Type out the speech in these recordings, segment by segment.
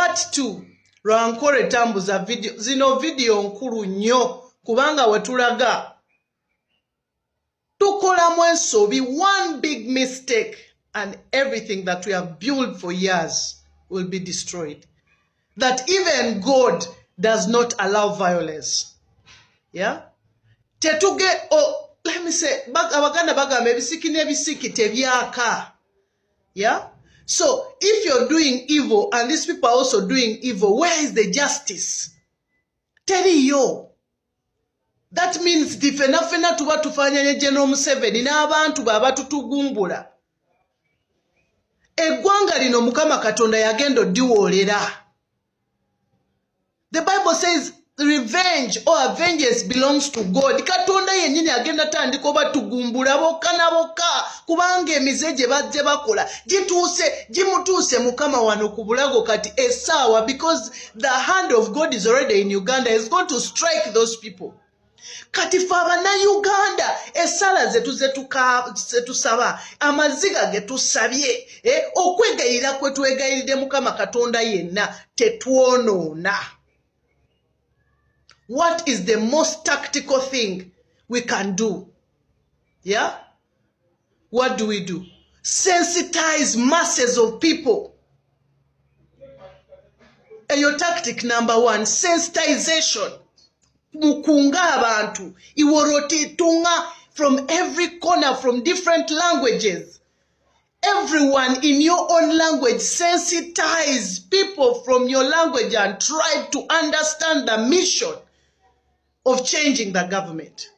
part 2 lwankore tambuza video zino video nkulu nnyo kubanga wetulaga tukolamu ensobi one big mistake and everything that we have built for years will be destroyed. That even God does not allow violence. Yeah? Tetuge, oh, let me say, abaganda bagamba ebisiki n'ebisiki tebyaka. Yeah? So, if you're doing evil and these people are also doing evil, where is the justice? Teriyo. That means difenafena tuba tufanya General Museveni n'abantu baba tutugumbula. Eggwanga lino Mukama Katonda yagenda diwolera. The Bible says revenge or vengeance belongs to God. Katonda yennyini agenda tandika oba tugumbula bokka na bokka kubanga emize gye bajje bakola gimutuuse Mukama wano ku bulago kati essaawa, because the hand of God is already in Uganda, is going to strike those people. Kati fe Abannayuganda essala zetusaba amaziga ge tusabye okwegayirira kwe twegayiridde Mukama Katonda yenna tetwonoona. What is the most tactical thing we can do? Yeah? What do we do? Sensitize masses of people. And your tactic number 1, sensitization. Mukunga abantu. Iworotitunga from every corner, from different languages. Everyone in your own language, sensitize people from your language and try to understand the mission of changing the government.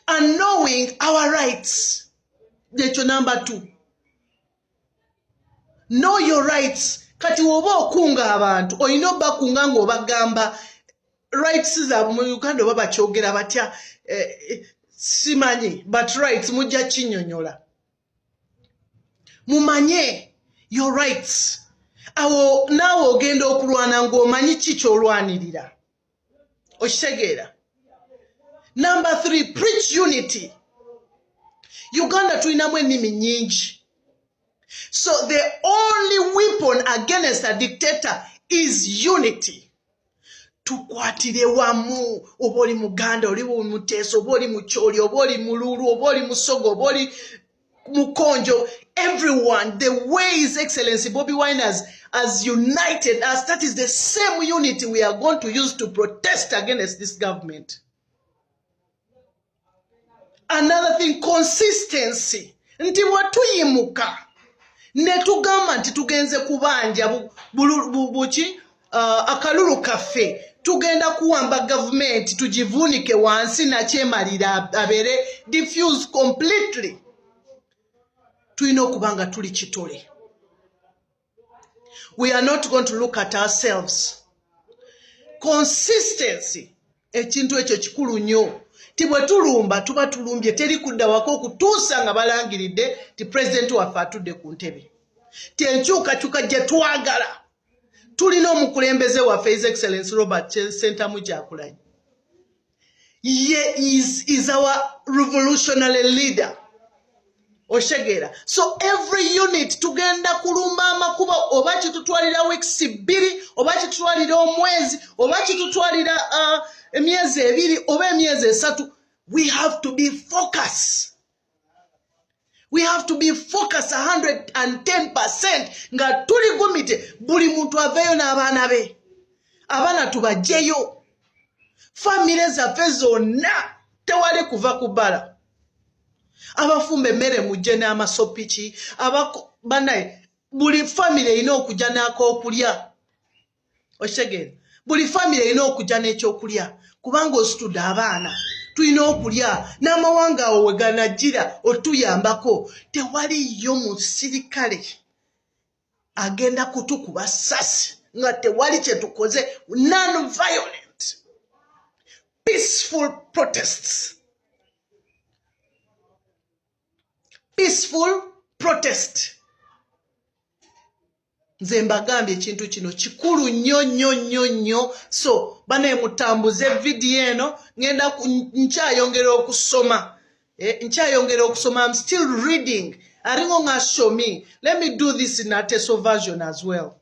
And knowing our rights. That's number 2. Know your rights. Kati woba okunga abantu, oyino bakunga ngo bagamba rights za mu Uganda baba kyogera batya simanyi, but rights mujja kinyonyola. Mumanye your rights. Awo nawo ogenda okulwana ng'omanyi ki ky'olwanirira. Oshegera. Number 3, preach unity. Uganda tulinamu ennimi nnyingi. So the only weapon against a dictator is unity. Tukwatire wamu, oba oli Muganda, oli mu Teso, oba oli mu Kyoli, oba oli mu Lulu, oba oli mu Sogo, oba oli mu Konjo. Everyone, the way His Excellency Bobi Wine has united us, that is the same unity we are going to use to protest against this government. Another thing, consistency. Nti watuyimuka netugamba nti tugenze kubanja buchi akalulu kaffe tugenda kuwamba government tujivunike wansi na kyemalira abere diffuse completely. Tulina okubanga tuli kitole. We are not going to look at ourselves. Consistency ekintu ekyo kikulu nnyo. Tibwe tulumba tuba tulumbye teri kudda wako okutuusa nga balangiridde ti president waffe atudde ku ntebe. Ti enkyukakyuka gye twagala. Tulina omukulembeze waffe His Excellency Robert SENTAMU KYAGULANYI. Ye is our revolutionary leader. Oshegera. So every unit tugenda kulumba amakuba oba kitutwalira weeks 2 oba kitutwalira omwezi oba kitutwalira emyezi 2 oba emyezi 3. We have to be focused. We have to be focused 110%. Nga tuli gumite buli muntu aveyo n'abaana be. Abaana tubajjeyo. Family zaffe zonna tewali kuva kubala. Abafumbe mmere mujje n'amasopichi banaye buli family erina okujja n'ak'okulya. Oshegera. Buli family erina okujja n'ekyokulya kubanga ositudde abaana tulina okulya n'amawanga awo we ganajjira otuyambako. Tewaliyo musirikale agenda kutukuba ssasi nga tewali kye tukoze. Non-violent peaceful protests. Peaceful protest. Nze mbagambye ekintu kino kikulu nnyo. So bane mutambuze video eno ngenda nkyayongera okusoma. I'm still reading aringo nga show me. Let me do this in a Teso version as well.